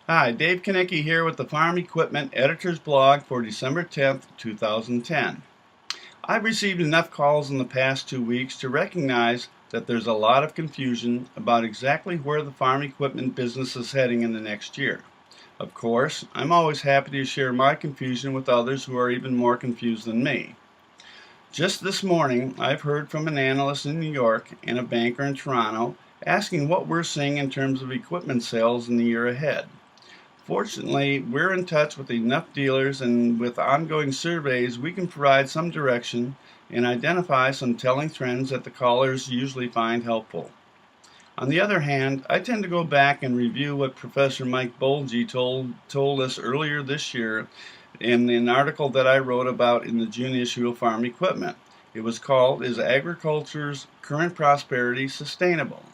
Hi, Dave Konecki here with the Farm Equipment Editor's Blog for December 10th, 2010. I've received enough calls in the past 2 weeks to recognize that there's a lot of confusion about exactly where the farm equipment business is heading in the next year. Of course, I'm always happy to share my confusion with others who are even more confused than me. Just this morning, I've heard from an analyst in New York and a banker in Toronto asking what we're seeing in terms of equipment sales in the year ahead. Fortunately, we're in touch with enough dealers, and with ongoing surveys, we can provide some direction and identify some telling trends that the callers usually find helpful. On the other hand, I tend to go back and review what Professor Mike Bolge told us earlier this year in an article that I wrote about in the June issue of Farm Equipment. It was called, "Is Agriculture's Current Prosperity Sustainable?"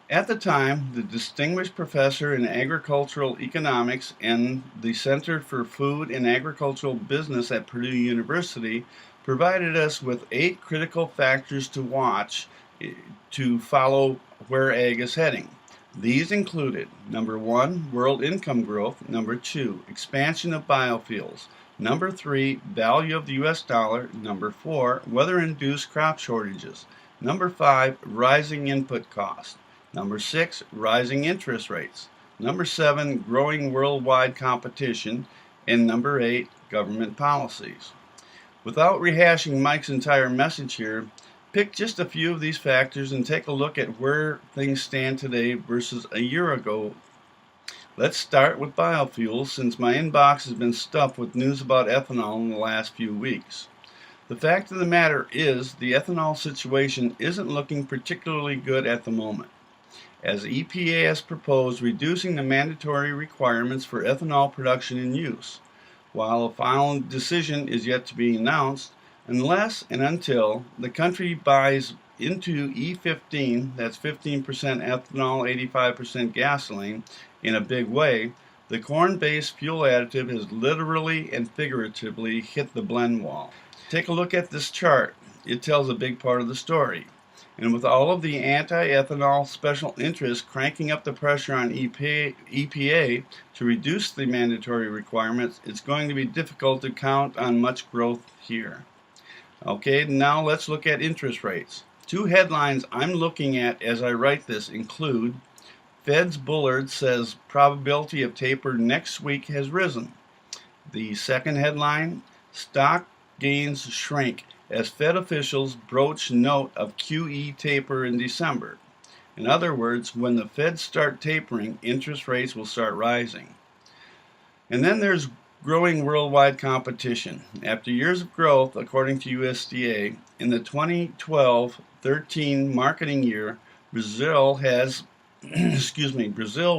At the time, the distinguished professor in agricultural economics and the Center for Food and Agricultural Business at Purdue University provided us with 8 critical factors to watch to follow where ag is heading. These included: number 1, world income growth; number 2, expansion of biofuels; number 3, value of the US dollar; number 4, weather-induced crop shortages; number 5, rising input costs; number 6, rising interest rates; number 7, growing worldwide competition; and number 8, government policies. Without rehashing Mike's entire message here, pick just a few of these factors and take a look at where things stand today versus a year ago. Let's start with biofuels, since my inbox has been stuffed with news about ethanol in the last few weeks. The fact of the matter is, the ethanol situation isn't looking particularly good at the moment, as EPA has proposed reducing the mandatory requirements for ethanol production and use. While a final decision is yet to be announced, unless and until the country buys into E15, that's 15% ethanol, 85% gasoline, in a big way, the corn-based fuel additive has literally and figuratively hit the blend wall. Take a look at this chart. It tells a big part of the story. And with all of the anti-ethanol special interests cranking up the pressure on EPA to reduce the mandatory requirements, it's going to be difficult to count on much growth here. Okay, now let's look at interest rates. 2 headlines I'm looking at as I write this include: Fed's Bullard says probability of taper next week has risen. The second headline: stock gains shrink as Fed officials broach note of QE taper in December. In other words, when the Feds start tapering, interest rates will start rising. And then there's growing worldwide competition. After years of growth, according to USDA, in the 2012-13 marketing year, Brazil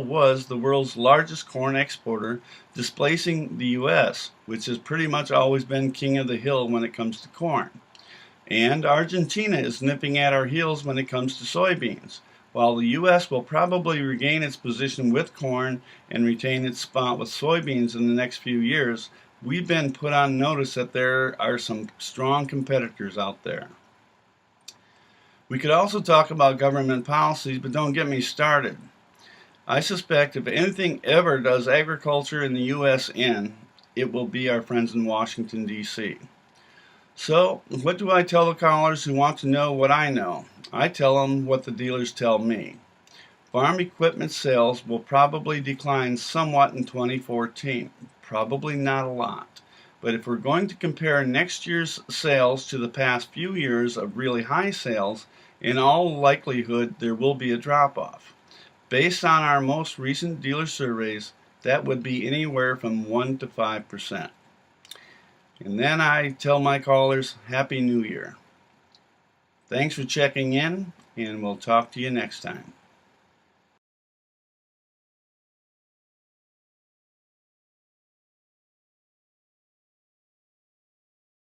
was the world's largest corn exporter, displacing the US, which has pretty much always been king of the hill when it comes to corn. And Argentina is nipping at our heels when it comes to soybeans. While the US will probably regain its position with corn and retain its spot with soybeans in the next few years, we've been put on notice that there are some strong competitors out there. We could also talk about government policies, but don't get me started. I suspect if anything ever does agriculture in the US in, it will be our friends in Washington, D.C. So, what do I tell the callers who want to know what I know? I tell them what the dealers tell me. Farm equipment sales will probably decline somewhat in 2014. Probably not a lot. But if we're going to compare next year's sales to the past few years of really high sales, in all likelihood there will be a drop-off. Based on our most recent dealer surveys, that would be anywhere from 1 to 5%. And then I tell my callers, Happy New Year. Thanks for checking in, and we'll talk to you next time.